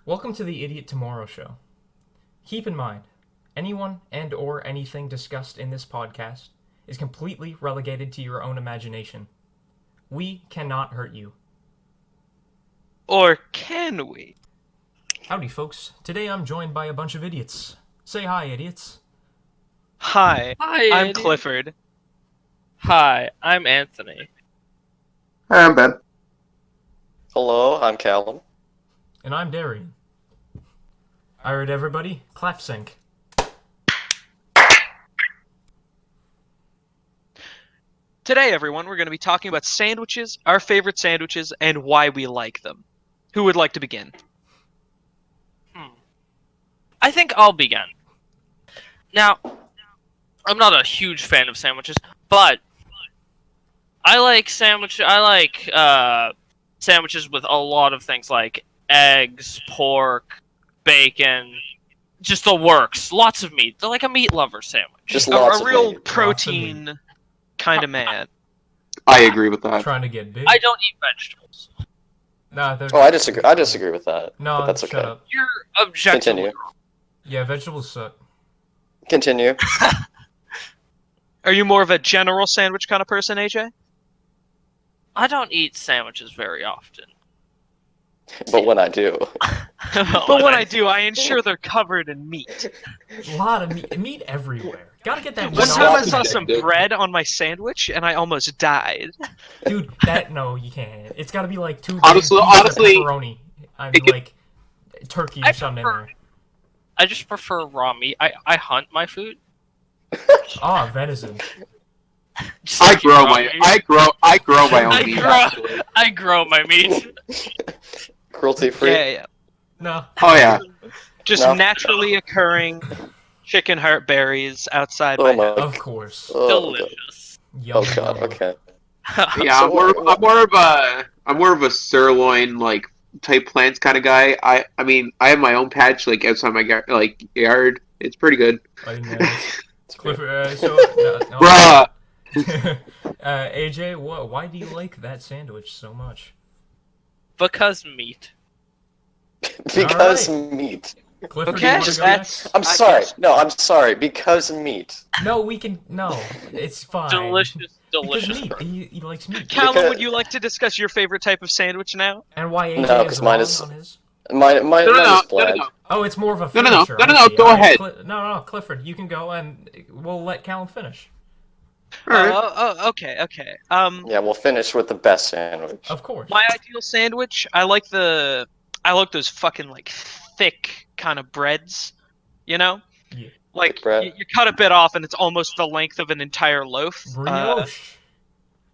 Welcome to the Idiot Tomorrow Show. Keep in mind, anyone and or anything discussed in this podcast is completely relegated to your own imagination. We cannot hurt you. Or can we? Howdy, folks. Today I'm joined by a bunch of idiots. Say hi, idiots. Hi, Hi, I'm Eddie. Clifford. Hi, I'm Anthony. Hi, I'm Ben. Hello, I'm Callum. And I'm Darian. Alright, everybody, clap sync. Today, everyone, we're going to be talking about sandwiches, our favorite sandwiches, and why we like them. Who would like to begin? I think I'll begin. Now, I'm not a huge fan of sandwiches, but I like sandwiches with a lot of things like eggs, pork, bacon, just the works. Lots of meat. They're like a meat lover sandwich. Just A, lots a of real meat. protein kind of man. I agree with that. Trying to get big. I don't eat vegetables. Nah, they're... Oh, I disagree. I disagree with that. No, but that's shut okay. up. You're objectively Continue. wrong. Yeah, vegetables suck. Continue. Are you more of a general sandwich kind of person, AJ? I don't eat sandwiches very often. But when I do, But when I do, I ensure they're covered in meat. A lot of meat everywhere. Gotta get that One meat time all I saw over. some bread on my sandwich, and I almost died. Dude, no, you can't. It's gotta be like two Honestly- big pieces of honestly, pepperoni. I it mean, could- like turkey I or something in prefer- there. I just prefer raw meat. I hunt my food. Ah, venison. Just I like grow raw my meat. I grow my own I meat. grow- Actually. I grow my meat. cruelty-free. Yeah. No. Oh yeah. Just No. naturally occurring chicken heart berries outside Oh my my. Of course. Oh, Delicious. Yum, oh god. yum. Okay. Yeah, So I'm more of a sirloin like type plants kind of guy. I mean I have my own patch like outside my yard. It's pretty good. I didn't know. Clifford, no. Bruh. AJ, why do you like that sandwich so much? Because meat. Because Alright. meat. Clifford, Okay, do you want to just go that's- next? I'm I sorry. guess- No, I'm sorry. Because meat. No, we can. No, it's fine. Delicious, Because delicious. meat. burger. He likes meat. Callum, Because- would you like to discuss your favorite type of sandwich now? And why AJ No, is 'cause mine wrong is- on his? Mine No, no, is no, no, bland. no. Oh, it's more of a No, no, no. finisher. No, no, I no, see. go Alright, ahead. No, Clifford, you can go, and we'll let Callum finish. Alright. Okay. Yeah, we'll finish with the best sandwich. Of course. My ideal sandwich, I like those fucking like thick kind of breads, you know? Yeah. Like Thick bread. you cut a bit off and it's almost the length of an entire loaf. Brioche.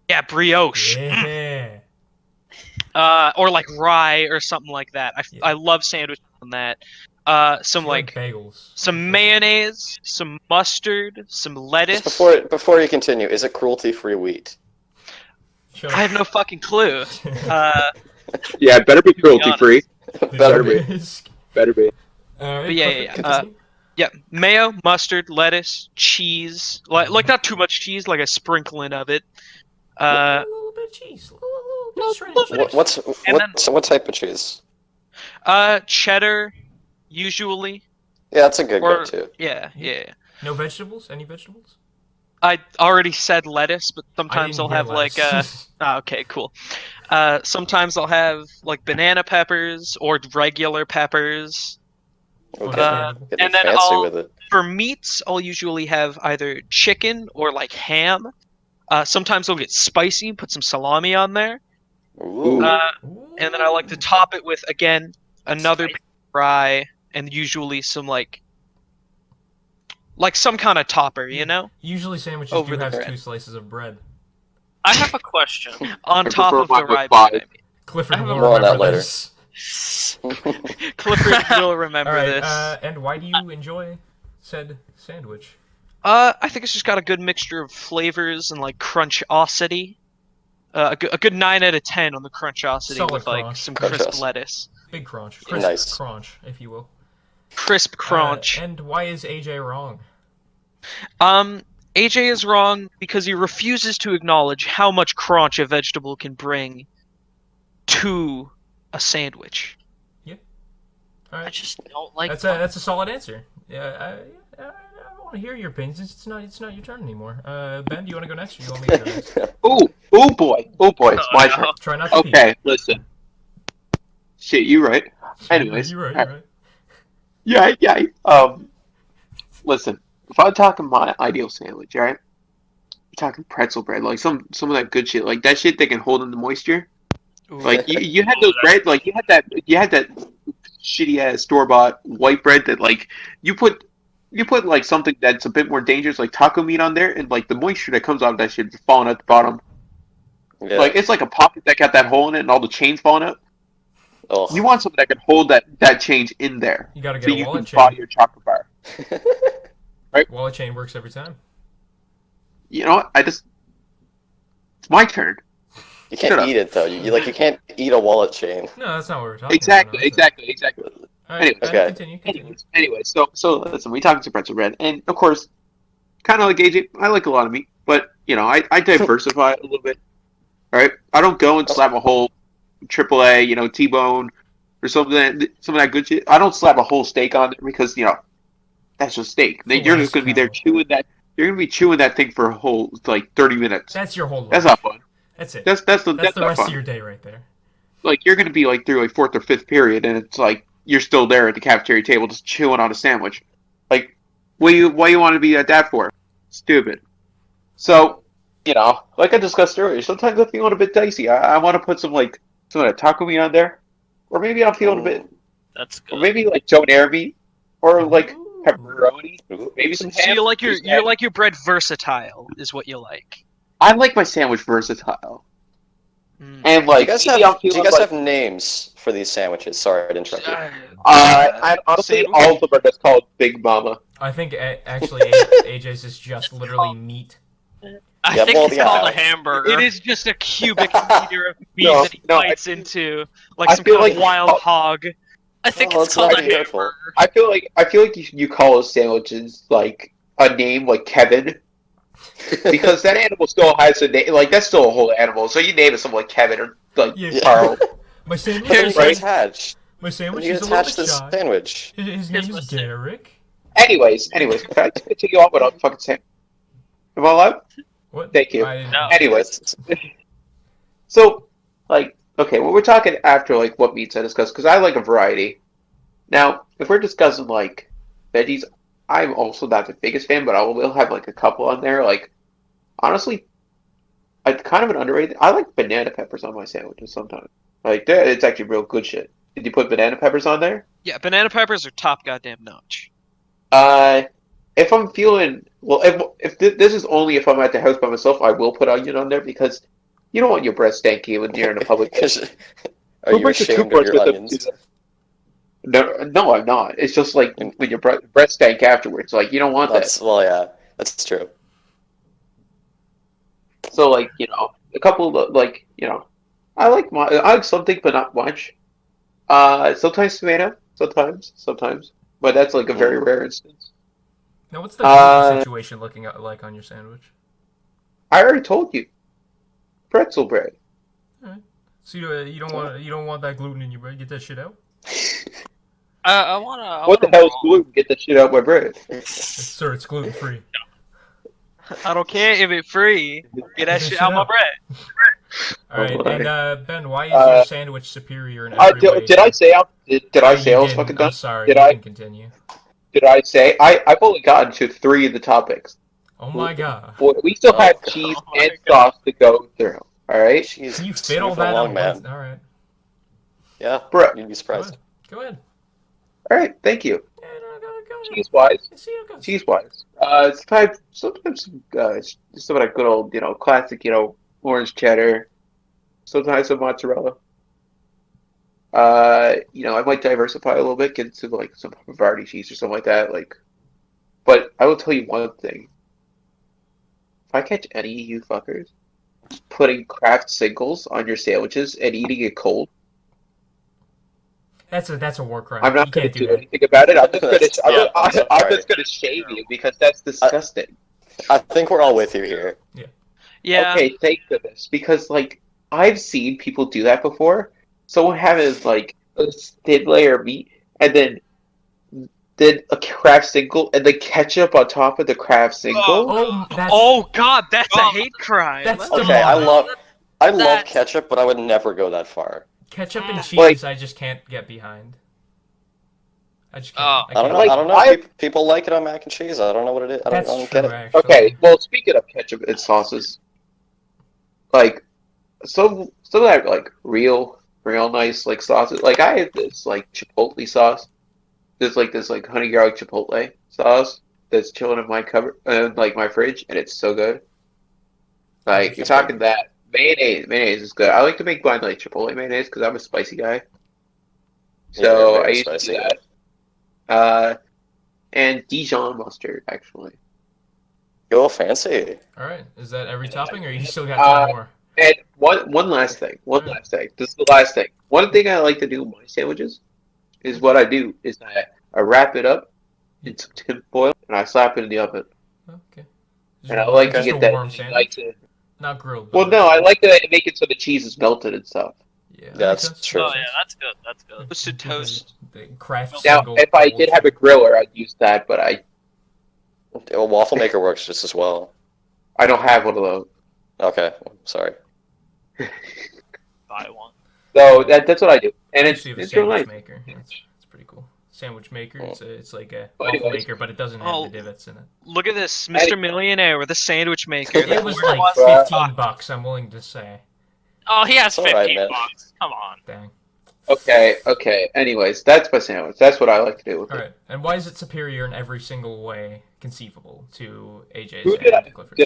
Yeah, brioche. Yeah. Or like rye or something like that. Yeah. I love sandwiches on that. Some You like bagels. some mayonnaise, some mustard, some lettuce. Just before you continue, is it cruelty-free wheat? Shut I have no fucking clue. Yeah, it better be cruelty free. Better be. Better be. Alright, But yeah, Clifford, yeah, continue. Yeah, mayo, mustard, lettuce, cheese. Like not too much cheese, like a sprinkling of it. A little bit of cheese. A little bit of shredded cheese. What type of cheese? Cheddar, usually. Yeah, that's a good Or go-to. yeah. No vegetables? Any vegetables? I already said lettuce, but sometimes I I'll didn't have hear like lettuce. okay, cool. Sometimes I'll have like banana peppers or regular peppers. Okay. Understandable. Getting and then fancy I'll- with it. For meats, I'll usually have either chicken or like ham. Sometimes I'll get spicy, put some salami on there. Ooh. And then I like to top it with again another Spicy. fry and usually some like some kind of topper, you know, Usually sandwiches Over do the have bread. 2 slices of bread. I have a question. on I top prefer of the mine with rye five. bread. Clifford I have will a- More on that remember later. this. Clifford will remember Alright, this. and why do you enjoy said sandwich? I think it's just got a good mixture of flavors and like crunchosity. A good 9 out of 10 on the crunchosity Solid with like crunch. some crisp Crunchos. lettuce, Big crunch. Crisp Nice. crunch, if you will. crisp crunch. And why is AJ wrong? AJ is wrong because he refuses to acknowledge how much crunch a vegetable can bring to a sandwich. All I right. just don't like. That's a solid answer. Yeah, I want to hear your opinions. It's not your turn anymore. Ben, do you want to go next, or you want me to go next? Oh boy, it's my turn. Try not to peek. Okay, listen. Shit, you right. Anyways, You're right. alright. You're right. Yeah. Listen. If I'm talking my ideal sandwich, all right? You're talking pretzel bread, like some of that good shit, like that shit that can hold in the moisture. Ooh. Like you had those bread, like you had that shitty ass store bought white bread that like you put like something that's a bit more dangerous, like taco meat on there, and like the moisture that comes out of that shit is falling at the bottom. Yeah. Like it's like a pocket that got that hole in it and all the chains falling out. Oh. You want something that can hold that change in there, You gotta so get a you can wallet buy chain. your chocolate bar. Wallet chain works every time. You know what? It's my turn. You can't Shut up. eat it though. You can't eat a wallet chain. No, that's not what we're talking Exactly. about. No, is it? All right, Anyways. Ben, Okay. continue. Anyways, so listen, we talking to pretzel bread, and of course, kind of like AJ, I like a lot of meat, but you know, I diversify a little bit. All right, I don't go and slap a whole AAA, you know, T-bone or some of that good shit. I don't slap a whole steak on there because you know that's just steak. The You're last just gonna be there cow. chewing that. You're gonna be chewing that thing for a whole like 30 minutes. That's your whole life. That's not fun. That's it. That's That's not the rest fun. of your day right there. Like you're gonna be like through like fourth or fifth period, and it's like you're still there at the cafeteria table just chewing on a sandwich. Like, why you want to be at that for? Stupid. So, you know, like I discussed earlier, sometimes I'm feeling a bit dicey. I want to put some of that taco meat on there, or maybe I'm feeling a bit, That's or good. maybe like donair meat, or like Ooh. pepperoni, Ooh. maybe some So ham. you like Just ham. your bread versatile is what you like. I like my sandwich versatile, Mm. and Do like you guys maybe I'm have do you feeling guys like- have names for these sandwiches? Sorry to interrupt you. I honestly Sandwich? all of them are just called Big Mama. I think actually AJ's is just literally meat. I Yeah, think well, it's yeah. called a hamburger. It is just a cubic meter of beef No, that he no, bites into like I some feel kind of like- wild hog. I think Oh, it's let's called not a be hurtful. hamburger. I feel like you call a sandwiches like a name like Kevin because that animal still has a name. Like that's still a whole animal. So you name it something like Kevin or like Yeah. Carl. My sandwich Then is you Right. attach. my sandwich You is a little attach bit this shy. sandwich. His Here's name my is sandwich. Derek. Anyways, can I continue on without fucking saying? Am I allowed? What? Thank you. I didn't- No. Anyways, so like okay, well we're talking after like what meats I discussed because I like a variety. Now, if we're discussing like veggies, I'm also not the biggest fan, but I will have like a couple on there. Like honestly, I kind of an underrated. I like banana peppers on my sandwiches sometimes. Like that, it's actually real good shit. Did you put banana peppers on there? Yeah, banana peppers are top goddamn notch. If I'm feeling well, this is only if I'm at the house by myself, I will put onion on there because you don't want your breath stanky when you're in a public place. Are Who you brings a ashamed of toothbrush your with them onions? to No, I'm not. It's just like when your breath stank afterwards. Like you don't want that. Yeah, that's true. So like you know, a couple of like you know, I like something, but not much. Sometimes tomato, sometimes, but that's like a very rare instance. Now, what's the gluten Uh, situation looking like on your sandwich? I already told you, pretzel bread. So you don't want that gluten in your bread. Get that shit out. I wanna. What the hell is gluten? Get that shit out of my bread. Sir, it's gluten free. I don't care if it's free. Get that shit out my bread. All right, boy. and Ben, why is your sandwich superior in every way? Did I say did I You say I was didn't. fucking done? I'm sorry. Did you I? can continue. Did I say I've only gotten to 3 of the topics. Oh my god. Boy, we still Oh, have cheese oh my and God. sauce to go through. All right, Jeez, Can you it's fit all moving that along, on man. one? All right. Yeah, Bro. you'd be Go surprised. ahead. Go ahead. all right. Thank you. Yeah, no, go ahead. Cheese wise, See how it goes. cheese wise. Sometimes some of that good old classic orange cheddar. Sometimes some mozzarella. I might diversify a little bit, get into like some Havarti cheese or something like that. But I will tell you one thing: if I catch any of you fuckers putting Kraft singles on your sandwiches and eating it cold, That's a war crime. I'm not You going can't to do do that. anything about it. I'm sorry. just going to shame you because that's disgusting. I think we're all with you here. Yeah. Okay, thank goodness. Because, like, I've seen people do that before. Someone having, like, a thin layer of meat, and then a Kraft single, and the ketchup on top of the Kraft single. Oh, that's Oh God, that's a Oh, hate crime. that's Okay, Okay, demonic. I love That's- ketchup, but I would never go that far. Ketchup and cheese. Like- I just can't get behind. I just Oh. can't. I don't can't. know. Like, I don't know. I- People like it on mac and cheese. I don't know what it is. I That's don't true, get it. actually. Okay, well, speaking of ketchup and sauces, like some of that like real nice like sauces. Like I have this like chipotle sauce. There's like this like honey garlic chipotle sauce that's chilling in my cupboard, like my fridge, and it's so good. Like you're talking that mayonnaise is good. I like to make mine like chipotle mayonnaise because I'm a spicy guy. Yeah, So you're I very used to do spicy. that. And Dijon mustard actually. Go fancy. All right. Is that every topping, or you still got 10 more? And one last thing. This is the last thing. One thing I like to do with my sandwiches is what I do is I wrap it up in some tin foil and I slap it in the oven. Okay. And I like to Just get a that. warm I sandwich, like to, not grilled. well, but- no, I like to make it so the cheese is melted and stuff. Yeah, that That's makes sense. true. Oh yeah, that's good. That's good. Toasted toast. The Kraft Now, single if I gold. did have a griller, I'd use that, but A waffle maker works just as well. I don't have one of those. Okay, sorry. Buy one. So that's what I do, and I it's actually have a it's real sandwich nice. maker. It's pretty cool. Sandwich maker. Oh. It's like a Well, waffle anyways. maker, but it doesn't have Oh. the divots in it. Look at this, Mr. Millionaire with a sandwich maker. It was like Well, $15. I'm willing to say. Oh, he has It's all right, 15 man. bucks. Come on. Dang. Okay. Anyways, that's my sandwich. That's what I like to do with All it. right. And why is it superior in every single way conceivable to AJ's Who and Clifford's?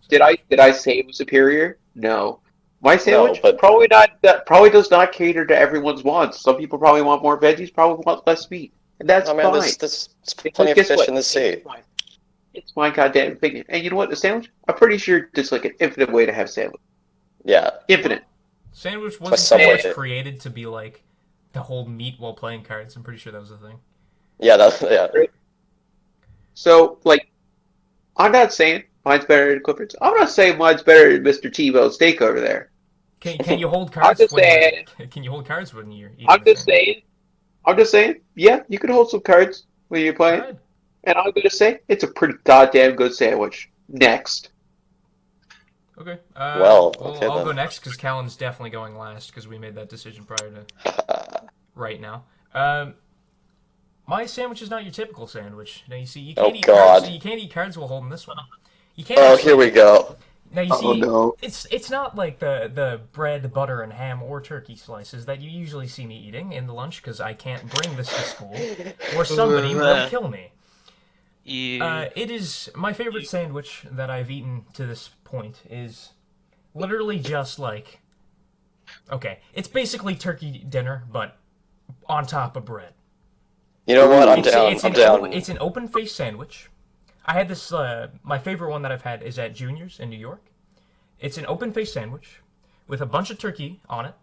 Did I say it was superior? No. My sandwich but- probably not. That probably does not cater to everyone's wants. Some people probably want more veggies. Probably want less meat, and that's Oh man, fine. there's Because plenty of guess fish what? in the sea. It's my goddamn opinion. And you know what? The sandwich. I'm pretty sure there's like an infinite way to have sandwich. Yeah. Infinite. Sandwich But wasn't some sandwich way- created to be like to hold meat while playing cards. I'm pretty sure that was the thing. Yeah. So like, I'm not saying mine's better than Clifford's. I'm not saying mine's better than Mr. T-Bone steak over there. Can you hold cards? just when saying- can you hold cards when you're eating? I'm the just sandwich? saying. Yeah, you can hold some cards when you're playing. Alright. And I'm gonna say it's a pretty goddamn good sandwich. Next. Okay. Well, okay I'll then. go next because Callum's definitely going last because we made that decision prior to right now. My sandwich is not your typical sandwich. Now you see, you can't Oh, eat God. cards. You can't eat cards while holding this one. You can't. Oh, actually- here we go. Now you Oh see, no. it's not like the bread, butter, and ham or turkey slices that you usually see me eating in the lunch because I can't bring this to school or somebody will kill me. Yeah. It is my favorite sandwich that I've eaten to this point is literally just like, okay, it's basically turkey dinner but on top of bread. You know what? I'm It's- down. It's I'm an down. It's an open face sandwich. I had this. My favorite one that I've had is at Junior's in New York. It's an open face sandwich with a bunch of turkey on it,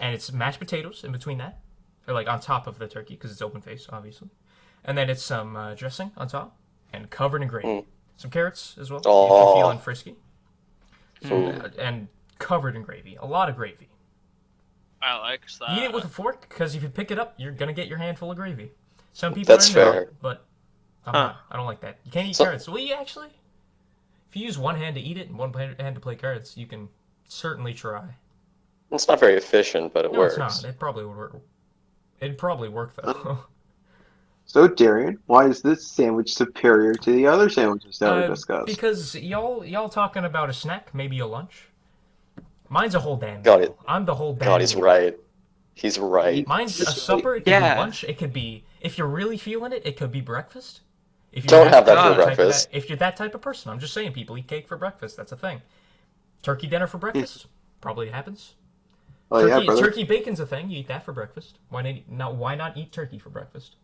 and it's mashed potatoes in between that, or like on top of the turkey because it's open face, obviously. And then it's some dressing on top and covered in gravy. Mm. Some carrots as well if Aw. you're feeling frisky. Ooh. And covered in gravy. A lot of gravy. I like that. Eat it with a fork because if you pick it up, you're gonna get your handful of gravy. Some people That's are into fair. it, but I'm Huh. not. I don't like that. You can't eat So- carrots. Well, you actually, if you use one hand to eat it and one hand to play carrots, you can certainly try. It's not very efficient, but it No, works. it's not. It probably would work. It'd probably work though. So Darian, why is this sandwich superior to the other sandwiches that we discussed? Because y'all talking about a snack, maybe a lunch. Mine's a whole damn God, meal. I'm the whole damn God, he's meal. right. He's right. Mine's a supper. It could Yeah. be lunch. It could be, if you're really feeling it, it could be breakfast. If Don't have that for type of breakfast. if you're that type of person, I'm just saying, people eat cake for breakfast. That's a thing. Turkey dinner for breakfast probably happens. Oh turkey, yeah, brother. turkey bacon's a thing. You eat that for breakfast. Why not eat turkey for breakfast?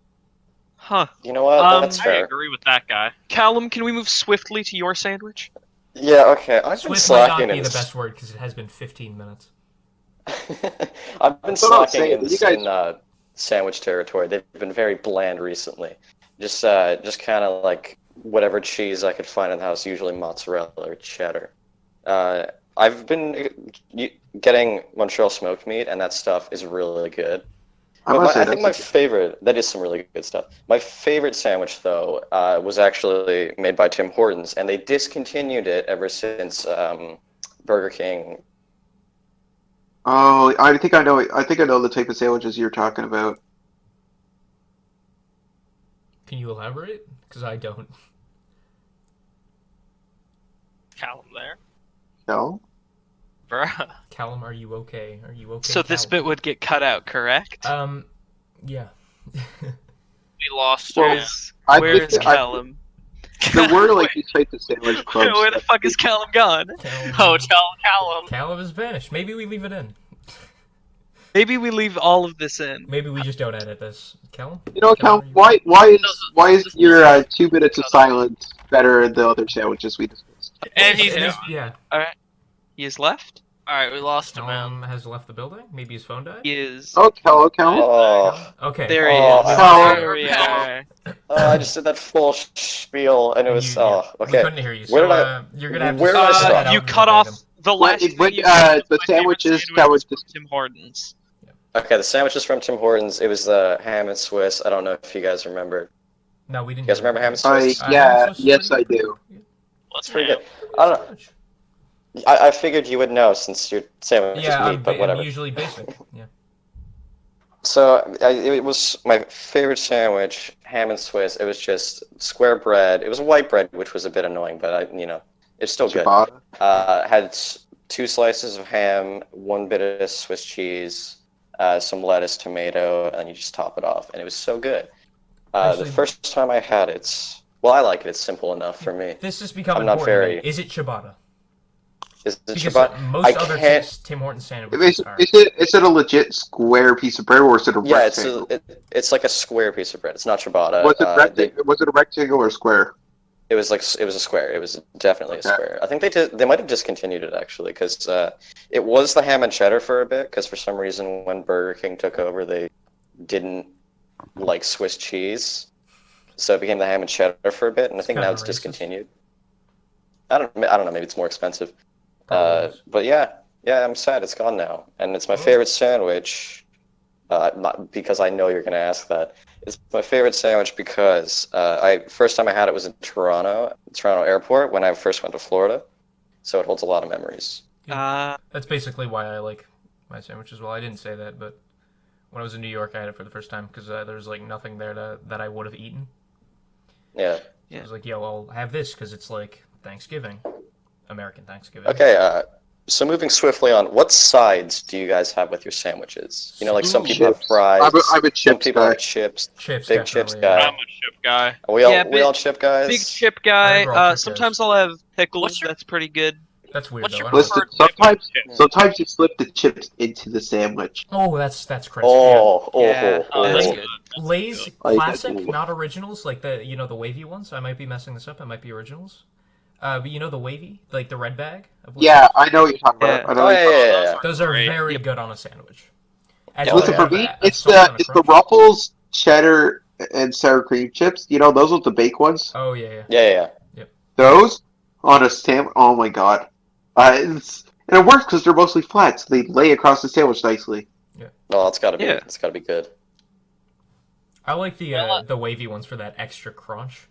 Huh. You know what? That's I fair. agree with that guy. Callum, can we move swiftly to your sandwich? Yeah, okay. I've been Swift might not slacking be in the best word because it has been 15 minutes. I've been That's what I'm slacking saying, in, you guys- sandwich territory. They've been very bland recently. Just kind of like whatever cheese I could find in the house, usually mozzarella or cheddar. I've been getting Montreal smoked meat, and that stuff is really good. I But must say I think my that's favorite, that is some really good stuff. My favorite sandwich, though, was actually made by Tim Hortons, and they discontinued it ever since Burger King. Oh, I think I know. I think I know the type of sandwiches you're talking about. Can you elaborate? Because I don't. Callum there. No. Bruh. Callum, are you okay? Are you okay? So this Callum? bit would get cut out, correct? Yeah. We lost Well, her. Where's I where's think that- Callum? There were like these types of sandwich clubs. Where the fuck is Callum gone? Callum, Oh, tell Callum. Callum has vanished. Maybe we leave it in. Maybe we leave all of this in. Maybe we just don't edit this. Callum? You know, Cal, Callum, why is your 2 minutes of silence better than the other sandwiches we discussed? And he's It is- gone. yeah. He is left. All right, we lost him, Callum man. has left the building. Maybe his phone died. He is. Oh, Cal. Oh, Okay. There he Oh, is. Callum. There we are. I just did that full spiel, and it was We okay. couldn't hear you. Where So did I- you're gonna have to where did I stop stop? that out You and cut verbatim. off the last What- thing you the said was my favorite sandwiches, sandwich that was was from Tim Hortons. Okay, the sandwiches from Tim Hortons. It was the ham and Swiss. I don't know if you guys remember. No, we didn't. You guys do remember that. ham and Swiss? Yeah, Swiss is yes, pretty I good. do. Let's Pretty ham. good. I don't know. I figured you would know since your sandwich Yeah, is meat, but I'm whatever. usually basic. Yeah. So it was my favorite sandwich, ham and Swiss. It was just square bread. It was white bread, which was a bit annoying, but it's still good. Ciabatta. Had 2 slices of ham, 1 bit of Swiss cheese, some lettuce, tomato, and you just top it off, and it was so good. Actually- The first time I had it, well, I like it. It's simple enough for me. This has become I'm not important. very- Is it ciabatta? Is it Because ciabatta? most I other can't- Tim Hortons sandwiches are. Is it a legit square piece of bread or is it a Yeah, rectangle? it's like a square piece of bread. It's not ciabatta. Was it a rectangle or square? It was a square. It was definitely a Okay. square. I think they might have discontinued it actually because it was the ham and cheddar for a bit because for some reason when Burger King took over they didn't like Swiss cheese, so it became the ham and cheddar for a bit, and I think kinda now it's racist. discontinued. I don't know. Maybe it's more expensive. Probably is. But yeah, I'm sad it's gone now, and it's my Oh. favorite sandwich. Not because I know you're gonna ask that. It's my favorite sandwich because first time I had it was in Toronto Airport when I first went to Florida, so it holds a lot of memories. That's basically why I like my sandwich as well. I didn't say that, but when I was in New York, I had it for the first time because there was like nothing there that I would have eaten. Yeah. I was like, yo, I'll have this because it's like Thanksgiving, American Thanksgiving. Okay. So moving swiftly on, what sides do you guys have with your sandwiches? You know, like some people have Chips. fries. I'm a some chips people guy. have chips. Chips, Big chips definitely, guy. yeah. I'm a chip guy. Are we all Yeah, we all chip guys? Big chip I guy. think we're all chip Sometimes guys. I'll have pickles. What's your- That's pretty good. That's weird What's though. your I don't Listen, know. preferred sometimes you slip the chips into the sandwich. Oh, that's crispy. Oh, Yeah. Oh, that's Like, good. Lay's I like classic, that. not originals, like the wavy ones. I might be messing this up. It might be originals. But the wavy, like the red bag. Of Lay's? Yeah, I know what you're talking about. Yeah. I know Oh what you're talking about. yeah. Those are Great. very Yep. good on a sandwich. As Yeah, long Listen, as for you me, have a it's salt and a the crunch. Ruffles, cheddar, and sour cream chips. You know, those are the baked ones. Oh yeah. Yeah. Those on a sandwich. Oh my god. And it works because they're mostly flat, so they lay across the sandwich nicely. No, it's gotta be. Yeah. It's gotta be good. I like the Well, the wavy ones for that extra crunch.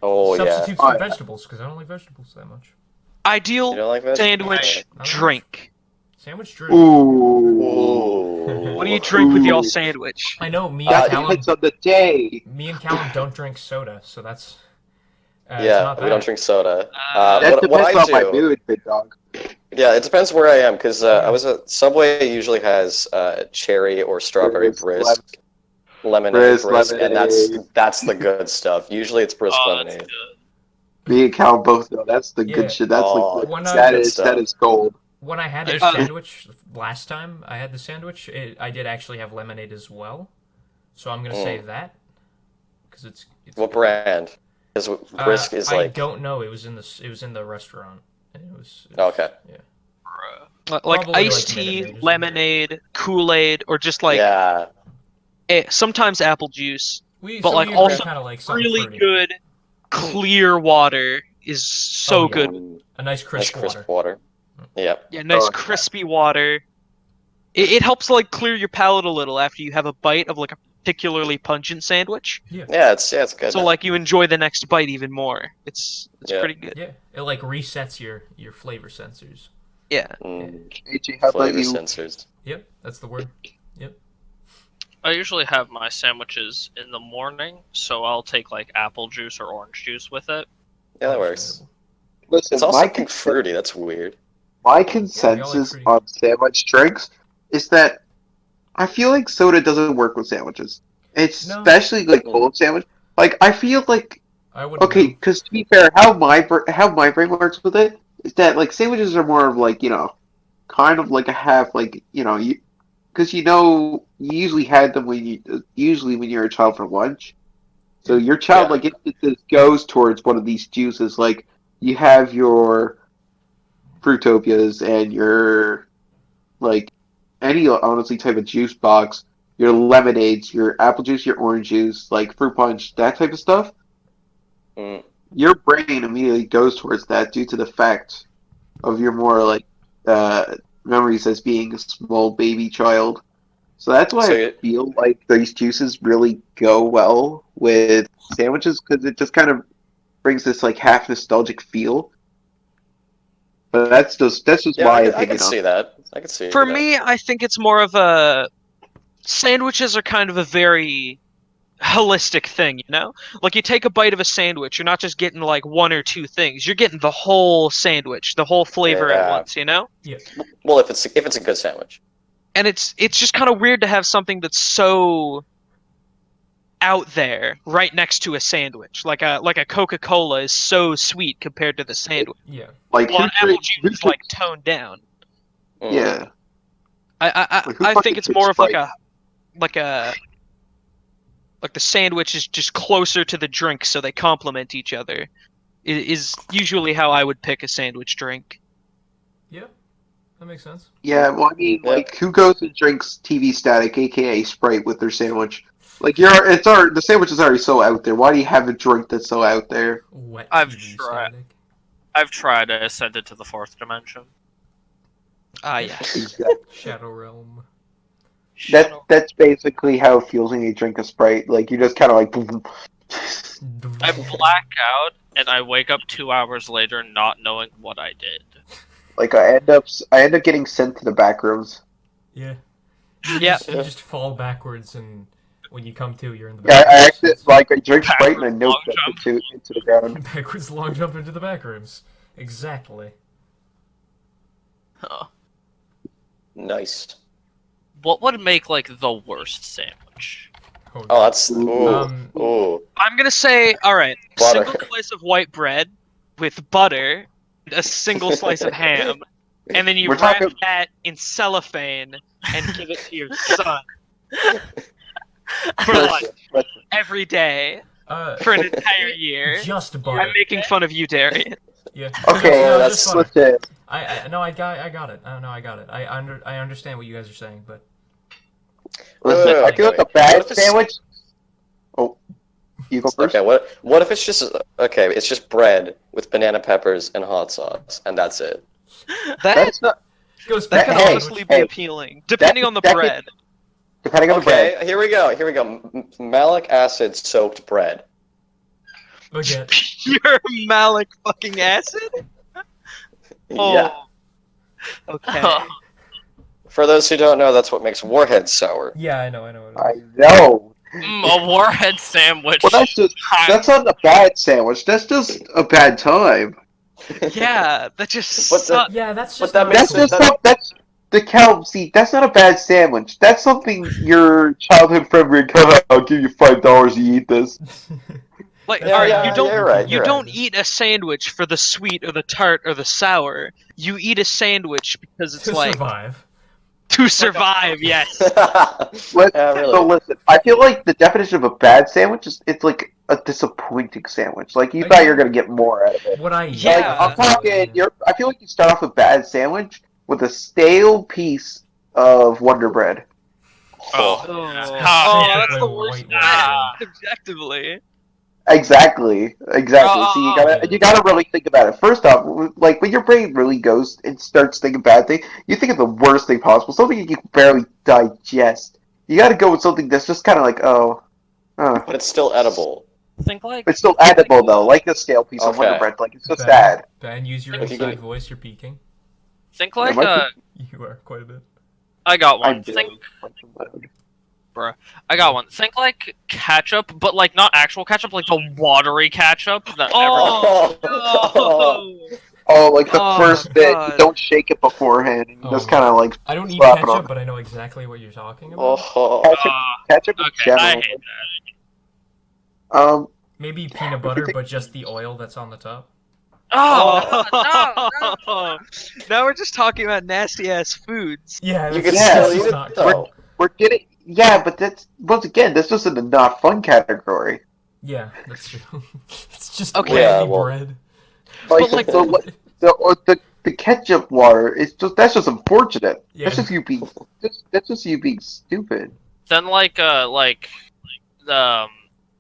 Oh yeah. Substitutes Oh, for yeah. vegetables because I don't like vegetables that much. You Ideal don't like that? sandwich I don't know. drink. Sandwich drink. Ooh. Ooh. What do you drink with your Ooh. sandwich? I know me That and Callum. depends on the day. Me and Callum don't drink soda, so that's. It's Yeah, not we don't bad. drink soda. That What I depends on my do, mood, big dog. yeah, it depends where I am because I was at Subway. Usually has cherry or strawberry brisk, lemonade brisk, and that's the good stuff. Usually it's brisk Oh, that's lemonade. good. Me and Cal both know that's the Yeah. good shit. That's Oh, like When that I- is that is gold. When I had the Uh, sandwich last time, I had the sandwich. I did actually have lemonade as well, so I'm gonna say that because it's What brand? Because brisk is I like. don't know. It was in the restaurant. And it was Okay. Yeah. Like Probably iced like tea, Minute Maid or something. lemonade, Kool-Aid, or just like yeah. sometimes apple juice. But, So like, we also kind of like something Really fruity. good clear water is so Oh, yeah. good. Mm, A nice nice crisp crisp water. water. Yeah. Yeah, nice Oh, yeah. crispy water. it helps like clear your palate a little after you have a bite of like a particularly pungent sandwich. Yeah, it's good. So like you enjoy the next bite even more. It's Yeah. pretty good. Yeah, it like resets your flavor sensors. Yeah. AJ, how about Flavor you? sensors. Yep, that's the word. I usually have my sandwiches in the morning, so I'll take like apple juice or orange juice with it. Yeah, that works. Listen, It's also fruity. That's weird. my like consensus fruity. on sandwich drinks is that I feel like soda doesn't work with sandwiches. It's No. especially like cold sandwich. Like I feel like I wouldn't. okay, know. because to be fair, how my brain works with it is that like sandwiches are more of like kind of like a half like you because you usually had them usually when you're a child for lunch. So your child Yeah. like it goes towards one of these juices. Like you have your Fruitopias and your like any honestly type of juice box, your lemonades, your apple juice, your orange juice, like fruit punch, that type of stuff. Mm. Your brain immediately goes towards that due to the fact of your more like memories as being a small baby child. So that's why So I feel like these juices really go well with sandwiches because it just kind of brings this like half nostalgic feel. But that's just yeah, my I opinion can on see it. that. I can see For that. me, I think it's more of a sandwiches are kind of a very holistic thing, you know? Like you take a bite of a sandwich, you're not just getting like one or two things. You're getting the whole sandwich, the whole flavor at Yeah. once, you know? Well, if it's a good sandwich. And it's just kind of weird to have something that's so out there right next to a sandwich. Like a Coca-Cola is so sweet compared to the sandwich. Yeah. Like Well, who an apple drinks- juice who is like drinks- toned down. Mm. yeah. Like, who I fucking think it's drinks more of Sprite? like the sandwich is just closer to the drink, so they complement each other. Is usually how I would pick a sandwich drink. Yeah. That makes sense. Yeah, well, I mean, Yeah. like, who goes and drinks TV Static, aka Sprite, with their sandwich? Like, the sandwich is already so out there. Why do you have a drink that's so out there? Wet I've TV tried. static. I've tried to ascend it to the fourth dimension. Ah, yes. Exactly. Shadow Realm. That's basically how it feels when you drink a Sprite. Like, you just kind of like. I black out and I wake up 2 hours later not knowing what I did. Like, I end up getting sent to the back rooms. Yeah. Yeah. You just fall backwards, and when you come to, you're in the Yeah, back I rooms. actually like I drink Sprite and I Backwards nope long jump. into the ground. Backwards long jump into the back rooms. Exactly. Huh. Nice. What would make like the worst sandwich? Oh, that's ooh. Um, Ooh. I'm gonna say, all right, Butter. single slice of white bread with butter, a single slice of ham, and then you We're wrap talking- that in cellophane and give it to your son for lunch every day for an entire year. just butter. I'm making fun of you, Darian. Yeah. Okay, No, that's- just butter. listen. I got it. I got it. I understand what you guys are saying, but Listen, I feel like a What bad if it's- sandwich. Oh, you go first. Okay, what if it's just okay? It's just bread with banana peppers and hot sauce, and that's it. That That's not goes that back can Hey, honestly be hey, appealing, depending on the that could- bread. depending on the bread. Okay, here we go. Malic acid soaked bread. baguette. Pure malic fucking acid. Oh. Yeah. Okay. For those who don't know, that's what makes Warhead sour. Yeah, I know. I know. A warhead sandwich. Well, that's not a bad sandwich. That's just a bad time. Yeah, that just What the- sucks. Yeah, that's But just. that not makes That's cool. just that's the cow. See, that's not a bad sandwich. That's something your childhood friend would come out. I'll give you $5 to eat this. Like, Yeah, alright, yeah, you don't you're right, you you're don't right. eat a sandwich for the sweet or the tart or the sour. You eat a sandwich because it's to like survive. to survive. Yes. Yeah, really. So listen, I feel like the definition of a bad sandwich is it's like a disappointing sandwich. Like you I thought get you were it. gonna get more out of it. What I eat. Yeah. Like I'm that's what talking, it is. I feel like you start off a bad sandwich with a stale piece of Wonder Bread. Oh. Oh, yeah. oh, that's the Specifically worst. white wine. Ah, objectively. Exactly. See, you gotta really think about it. First off, like when your brain really goes and starts thinking bad thing, you think of the worst thing possible, something you can barely digest. You gotta go with something that's just kind of like, But it's still edible. Think like it's still edible though, like a stale piece of Okay. Wonder Bread. Like it's just Ben, sad. Ben, use your If you inside can- voice. You're peeking. think like Am I You are quite a bit. I got one. I'm Think doing I got one. Think like ketchup, but like not actual ketchup, like the watery ketchup that Oh, Oh, like the Oh, first bit, God. you don't shake it beforehand. And you Oh, just kind of like I don't eat slap it ketchup, on. but I know exactly what you're talking about. Oh, Ketchup in okay, I general. hate that. Maybe peanut butter, but just the oil that's on the top. Oh, no. Now we're just talking about nasty ass foods. Yeah, you that's- can Yeah, still that's eat just it not though. We're getting, yeah, but that's once again, that's just in the not fun category. Yeah, that's true. It's just Okay. oily Yeah, well- bread. But, like, the ketchup water, it's just that's just unfortunate. Yeah. That's just you being stupid. Then like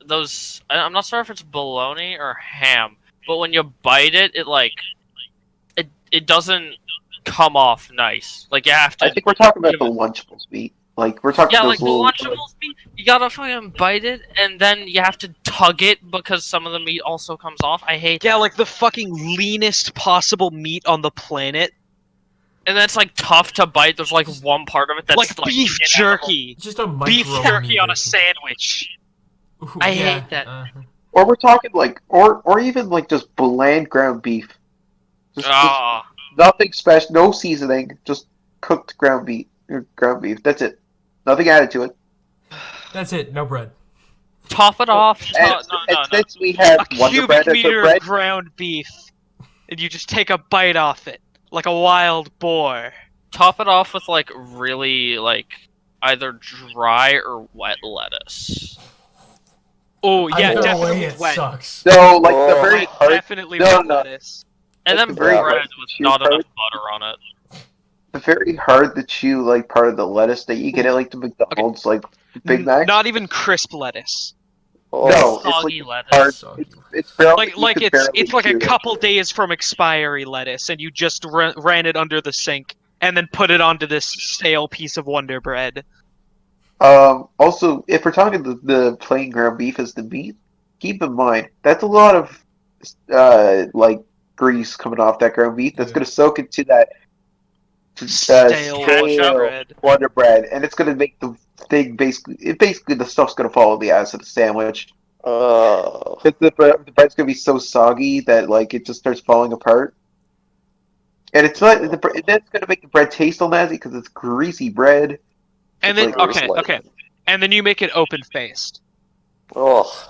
those I'm not sure if it's bologna or ham, but when you bite it, it doesn't come off nice. Like you have to I think we're talking about give the it- Lunchables meat. Like we're talking yeah, those like the little. Lunchables meat, you gotta fucking bite it, and then you have to tug it because some of the meat also comes off. I hate Yeah, that. like the fucking leanest possible meat on the planet. And then it's like tough to bite. There's like one part of it that's Like beef inedible. jerky. Just a micro Beef jerky on a meat. sandwich. Ooh, I yeah, hate that. Or we're talking like, or even like just bland ground beef. Just Ah, nothing special, no seasoning, just cooked ground beef. That's it. Nothing added to it. That's it. No bread. top it off. And, and since we have A Wonder cubic Bread as a meter bread, of ground beef. And you just take a bite off it. Like a wild boar. Top it off with like really like either dry or wet lettuce. Oh yeah, Either definitely way, it wet. sucks. no, like the Oh. very hard, Definitely No, wet no. lettuce. And That's then the very bread hard with to not chew enough butter on it. the very hard to chew like part of the lettuce that you get at like the McDonald's like Big Mac. Not even crisp lettuce. Oh. No, it's Soggy like lettuce. hard. Soggy. It's barely, you Like could it's barely like a chew it. couple days from expiry lettuce, and you just ran it under the sink, and then put it onto this stale piece of Wonder Bread. Also, if we're talking the plain ground beef as the meat, keep in mind that's a lot of like grease coming off that ground beef that's Yeah. going to soak into that Stale ketchup. bread. Wonder Bread, and it's going to make the thing basically the stuff's going to fall in the ass of the sandwich. Oh. The bread's going to be so soggy that like it just starts falling apart. And it's not that's going to make the bread taste all nasty because it's greasy bread. And then It's like- okay, and then you make it open faced. Oh.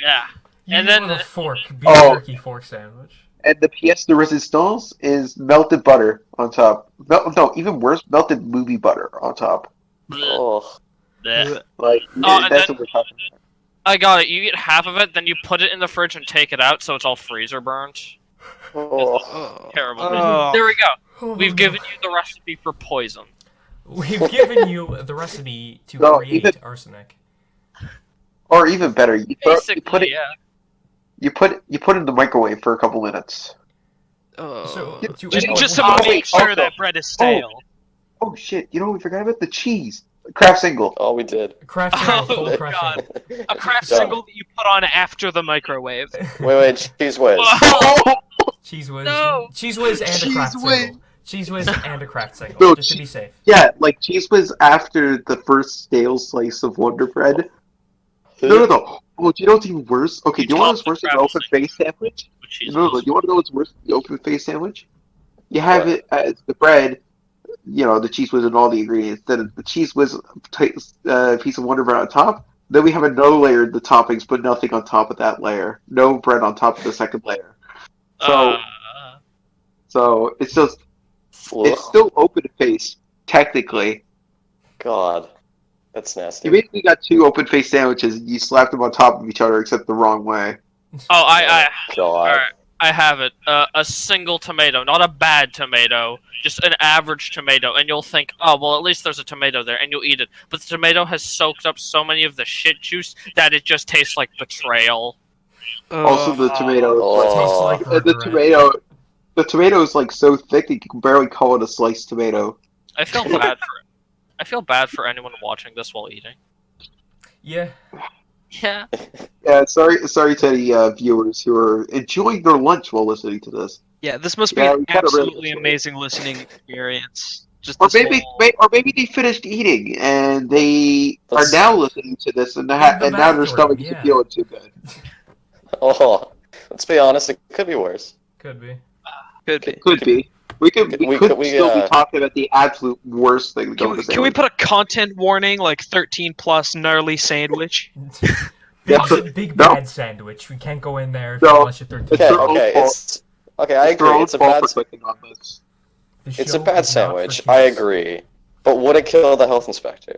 Yeah. You And eat it then- with a fork. Beef Oh. jerky fork sandwich. And the pièce de résistance is melted butter on top. No, even worse, melted movie butter on top. Oh. Blech. Like Oh, and that's then- what we're talking about. I got it. You eat half of it, then you put it in the fridge and take it out, so it's all freezer burnt. Oh. Terrible. Oh. There we go. Oh, We've no. given you the recipe for poison. We've given you the recipe to No, create even- arsenic. Or even better, you Basically, yeah. put it in the microwave for a couple minutes. So, Yeah, to Just, end just all- to make wait, sure also- that bread is stale. Oh shit! You know what we forgot about? The cheese. Kraft single. Oh, we did. Kraft Oh, single, full Kraft God. single. A Kraft Done. single that you put on after the microwave. Wait, Cheese Whiz. Cheese whiz, No. cheese whiz, and a Cheese Kraft whiz. single. Cheese whiz and a Kraft single, No, just to be safe. Yeah, like cheese was after the first stale slice of Wonder Bread. No. Oh, do you know what's even worse? Okay, You do you want topped what's worse the than an Kraft open face sandwich? With cheese No, whiz. you want to know what's worse than the open face sandwich? You have What? it as the bread, the cheese whiz and all the ingredients. Then the cheese whiz piece of Wonder Bread on top. Then we have another layer of the toppings, but nothing on top of that layer. No bread on top of the second layer. So, so it's just it's Ugh. still open face technically. God. That's nasty. You basically got two open face sandwiches. You slapped them on top of each other, except the wrong way. I God. alright. I have it. A single tomato, not a bad tomato, just an average tomato, and you'll think, oh well, at least there's a tomato there, and you'll eat it. But the tomato has soaked up so many of the shit juice that it just tastes like betrayal. Also, the tomato. Tastes like The regret. tomato is like so thick that you can barely call it a sliced tomato. I feel bad for I feel bad for anyone watching this while eating. Yeah. Yeah. Yeah, sorry to the viewers who are enjoying their lunch while listening to this. Yeah, this must be Yeah, an we kinda really absolutely enjoy it. amazing listening experience. Just Or this whole... or maybe they finished eating and they are Let's- now listening to this and, In the and now their bathroom, stomach yeah. isn't feeling too good. Oh, let's be honest, it could be worse. Could be. Could be. Could be. We could still we, be talking about the absolute worst thing going to Can we sandwich. put a content warning like 13 plus gnarly sandwich? Big No. bad sandwich. We can't go in there No. unless you're 13. Okay, their own okay, fault. I It's their agree. own It's a fault bad for clicking on this. The it's a show bad is not for sandwich. I kids. agree. But would it kill the health inspector?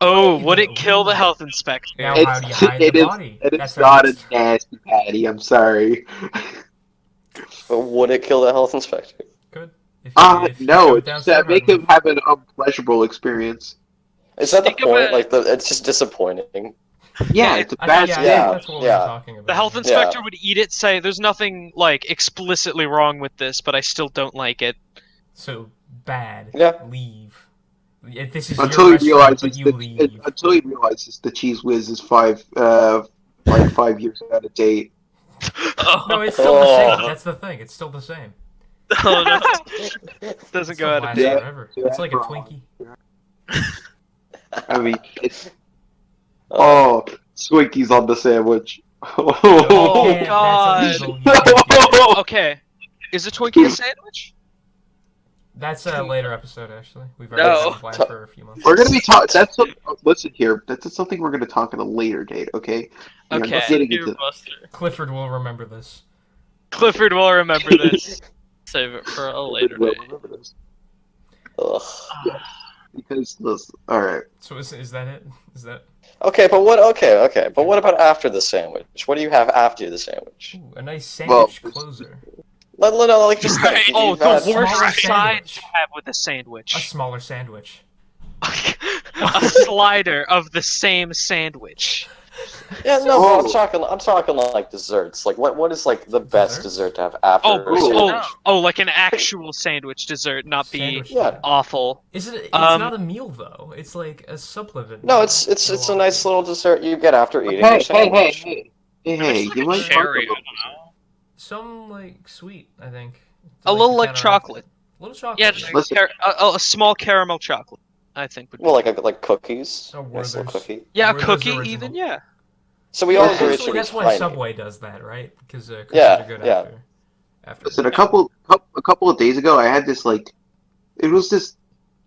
Oh, You would know, it kill the health inspector? Now how do you hide it the is- body? It That's is not our a nasty patty. I'm sorry. But would it kill the health inspector? Good. If if you No. shove it down It's make Starbucks. him have an unpleasurable experience. Is that the Think of point? it- Like, it's just disappointing. Yeah, it's a I bad think, sandwich. I Yeah, think that's what yeah. we're talking about. The health here. inspector would eat it, say, "There's nothing like explicitly wrong with this, but I still don't like it." So bad. Yeah. Leave. If this is Until your he restaurant, realizes but you leave. until he realizes the Cheese Whiz is 5 years out of date. No, it's still the same. Oh. That's the thing. It's still the same. Oh no. Doesn't It go out of lasts date. Yeah. forever. Yeah, It's like a wrong. Twinkie. I mean, it's Swinkies on the sandwich. Oh, Yeah, God. That's illegal. You can't do that. Okay, is a Twinkie a sandwich? That's a later episode, actually. We've already No. had it planned for a few months. We're gonna be talking. Listen here. That's something we're gonna talk at a later date. Okay. We are Okay. not getting Dear into. Buster, Clifford will remember this. Clifford will remember this. save it for a later We'll day. remember this. Ugh. Because listen. All right. So is that it? Is that Okay, but what? Okay. But what about after the sandwich? What do you have after the sandwich? ooh, a nice Well, sandwich closer? Like just Right. think. Oh, You've the had- Smaller worst side sandwich. to have with a A sandwich. smaller sandwich. A slider of the same sandwich. Yeah, no, but Oh. I'm talking like desserts. Like, what is like the best Desserts? dessert to have after Oh, a Ooh. sandwich? like an actual sandwich dessert, not the Sandwich. Yeah. awful. Is it? It's Um, not a meal though. It's like a supplement. No, meal. it's a nice little dessert you get after eating Hey, your hey, sandwich. hey. There's You like might a talk cherry, I about don't know. Some like sweet, I think. A little to like counteract chocolate. it. A little chocolate. Yeah, just Listen. A small caramel chocolate, I think would be. Well, like cookies. Oh, Nice little Werther's. cookie. Yeah, a Werther's cookie original. even, yeah. So we all Yeah, agree it Actually, should be that's why tiny. Subway does that, right? Because cookies Yeah, are good yeah. after. Listen, a couple of days ago, I had this it was this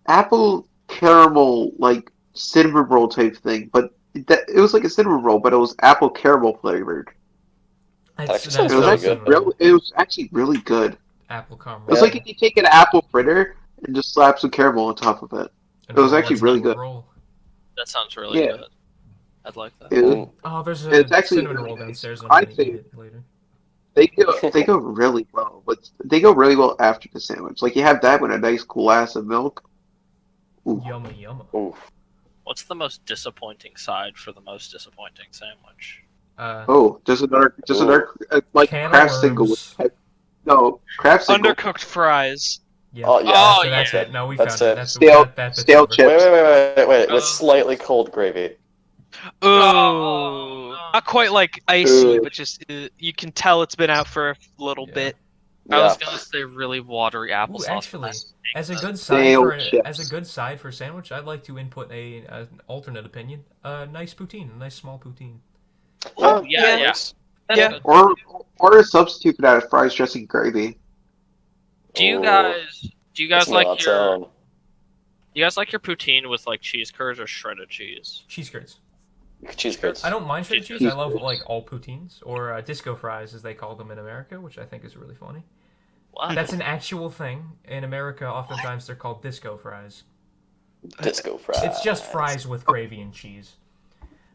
apple caramel like cinnamon roll type thing, but it was like a cinnamon roll, but it was apple caramel flavored. Actually sounds It was really actually good. it was actually really good. Apple caramel. It was Yeah. like if you take an apple fritter and just slap some caramel on top of it. And it was roll actually its really own good. roll. That sounds really Yeah. good. I'd like that. It- Mm. Oh, there's a It's actually cinnamon really roll nice. downstairs. I'm I gonna think- eat it later. they go really well, but they go really well after the sandwich. Like you have that with a nice glass of milk. Ooh. Yummy, yummy. Oof. What's the most disappointing side for the most disappointing sandwich? Oh, just another like Can of craft single. worms. No, craft single. Undercooked fries. Yeah. Oh, yeah. Oh, so that's yeah. it. No, we That's found it. it. That's Stale- that bit's stale over. chips. Wait. Uh, With slightly cold gravy. Ooh, Oh, no. not quite like icy, Ooh. but just you can tell it's been out for a little Yeah. bit. I Yeah. was gonna say really watery applesauce. but actually, that's- As a good Stale side chips. as a good side for a sandwich, I'd like to input an alternate opinion. A nice poutine, a nice small poutine. Oh, yeah. Nice. That's Yeah. good. Or a substitute for that fries dressing gravy. Do you Ooh. guys It's like not your own. you guys like your poutine with like cheese curds or shredded cheese? Cheese curds. Cheese curds. I don't mind shredded cheese. Cheese I love curds. like all poutines or disco fries as they call them in America, which I think is really funny. What? That's an actual thing in America. Oftentimes they're called disco fries. Disco fries. It's just fries with gravy and cheese.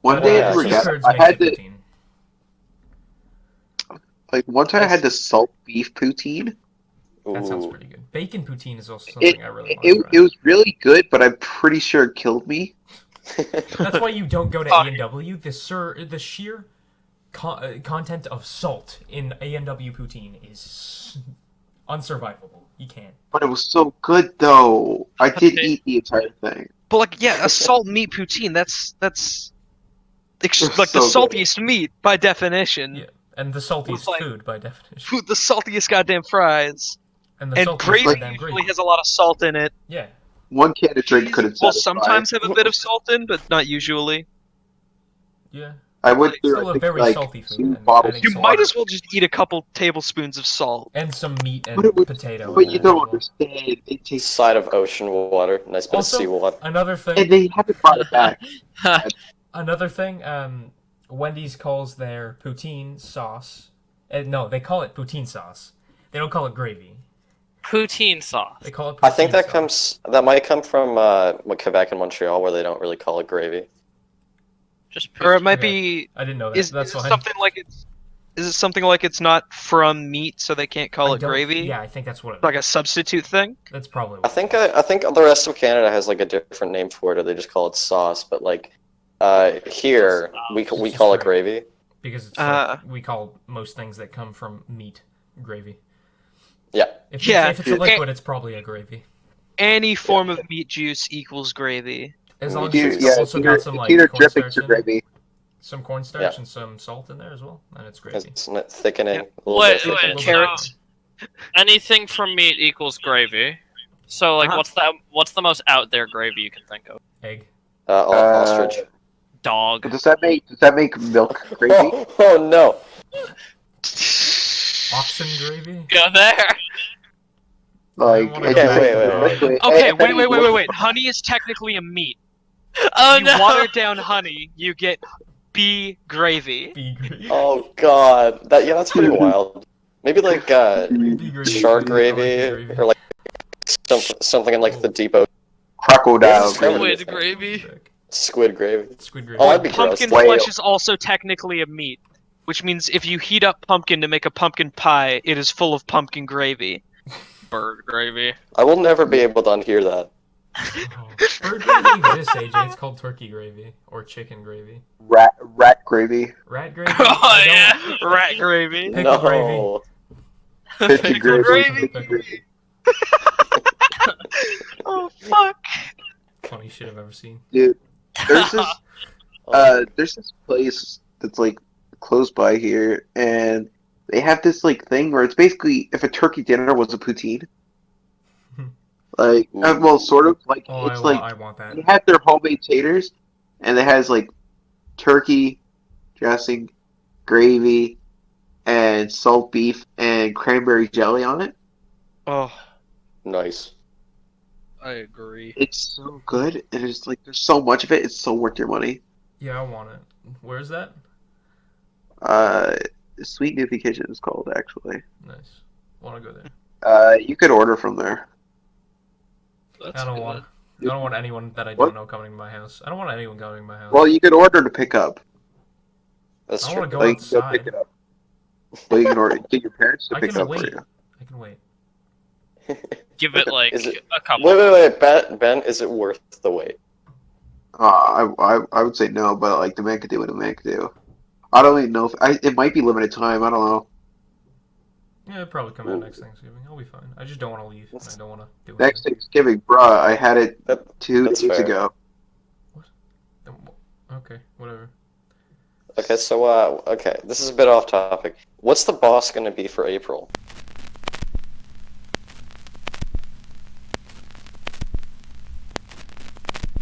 One But, day yeah, I cheese forgot. curds I makes had it the poutine. one time I had the salt beef poutine. That sounds Ooh. pretty good. Bacon poutine is also something I really want to It try. was really good, but I'm pretty sure it killed me. That's why you don't go to Oh. A&W. The sheer content of salt in A&W poutine is unsurvivable. You can't. But it was so good though. I did Okay. eat the entire thing. But like, yeah, a salt meat poutine. That's like the So good. saltiest meat by definition. Yeah. And the saltiest like- food by definition. Food, the saltiest goddamn fries. And the And saltiest gravy goddamn usually gravy. has a lot of salt in it. Yeah. One can of drink Cheese couldn't will satisfy. sometimes have a bit of salt in, but not usually. Yeah. I went through Still I a think, very like salty food, 2 and bottles. adding You salt. might as well just eat a couple tablespoons of salt. And some meat and But it was- potato. But in you there as don't well. understand. It tastes. Side of ocean water, nice bit Also- of seawater. Another thing. And they haven't brought it back. Another thing. Wendy's calls their poutine sauce. No, they call it poutine sauce. They don't call it gravy. Poutine sauce. They call it. I think poutine sauce. that might come from Quebec and Montreal, where they don't really call it gravy. Just Or it poutine. might Okay. be. I didn't know that. Is That's it fine. something like it's? Is it something like it's not from meat, so they can't call I it don't- gravy? Yeah, I think that's what it Like is. a substitute thing. That's probably. I What think it is. I think the rest of Canada has like a different name for it, or they just call it sauce. But like here we call it gravy. Because it's Uh, like, we call most things that come from meat gravy. Yeah. If Yeah. It's, if it's a liquid, it's probably a gravy. Any form of meat juice equals gravy. As Me long as too. it's Yeah, also it's got either, some it's like either drippings cornstarch or in it, gravy. some cornstarch Yeah. and some salt in there as well, and it's gravy. It's thickening. Yeah. A little Wait, bit of thickening. wait, Carrots. Anything from meat equals gravy. So, like, Uh-huh. what's the most out there gravy you can think of? Egg. Ostrich. Dog. Does that make milk gravy? Oh no! Oxen gravy. Go there. Like, wanna it's go like back to the liquid. Okay, Hey, wait. Honey is technically a meat. Oh You no. water down honey, you get bee gravy. Bee gravy. Oh god, that's pretty wild. Maybe like Bee gravy. shark I like gravy, bee or like something in like the deep ocean. Crocodile Squid gravy. Squid gravy. Sick. Squid gravy. Squid gravy. Oh, that'd be gross. Pumpkin Whale. flesh is also technically a meat, which means if you heat up pumpkin to make a pumpkin pie, it is full of pumpkin gravy. Bird gravy. I will never be able to unhear that. Oh. Bird gravy exists, AJ. It's called turkey gravy or chicken gravy. Rat gravy. Rat gravy. Oh I yeah. Rat gravy. Pickle no. gravy. Pickle Pickle gravy. gravy. Oh fuck. don't- Funny shit I've ever seen. Dude, there's this place that's like close by here, and they have this like thing where it's basically if a turkey dinner was a poutine. Like, well, sort of like Oh, it's like I want that. they have their homemade taters, and it has like turkey dressing, gravy, and salt beef and cranberry jelly on it. Oh. Nice. I agree. It's so good, and it's like there's so much of it. It's so worth your money. Yeah, I want it. Where's that? Sweet Newfie Kitchen is called actually. Nice. Want to go there. You could order from there. That's I don't good. want. I don't want anyone that I What? don't know coming to my house. I don't want anyone coming to my house. Well, you could order to pick up. That's I true. wanna go Like, go outside. pick it up. Well, you can order get your parents to I pick can it up wait. for you. I can wait. Give it like Is it- a couple. Wait, Ben, is it worth the wait? I would say no, but like the man could do what a man could do. I don't even know if it might be limited time. I don't know. Yeah, it'll probably come out next Thanksgiving. I'll be fine. I just don't want to leave, and I don't want to do Next anything. Thanksgiving, bruh, I had it That- 2 that's days fair. ago. Okay, whatever. Okay, so okay, this is a bit off topic. What's the boss gonna be for April?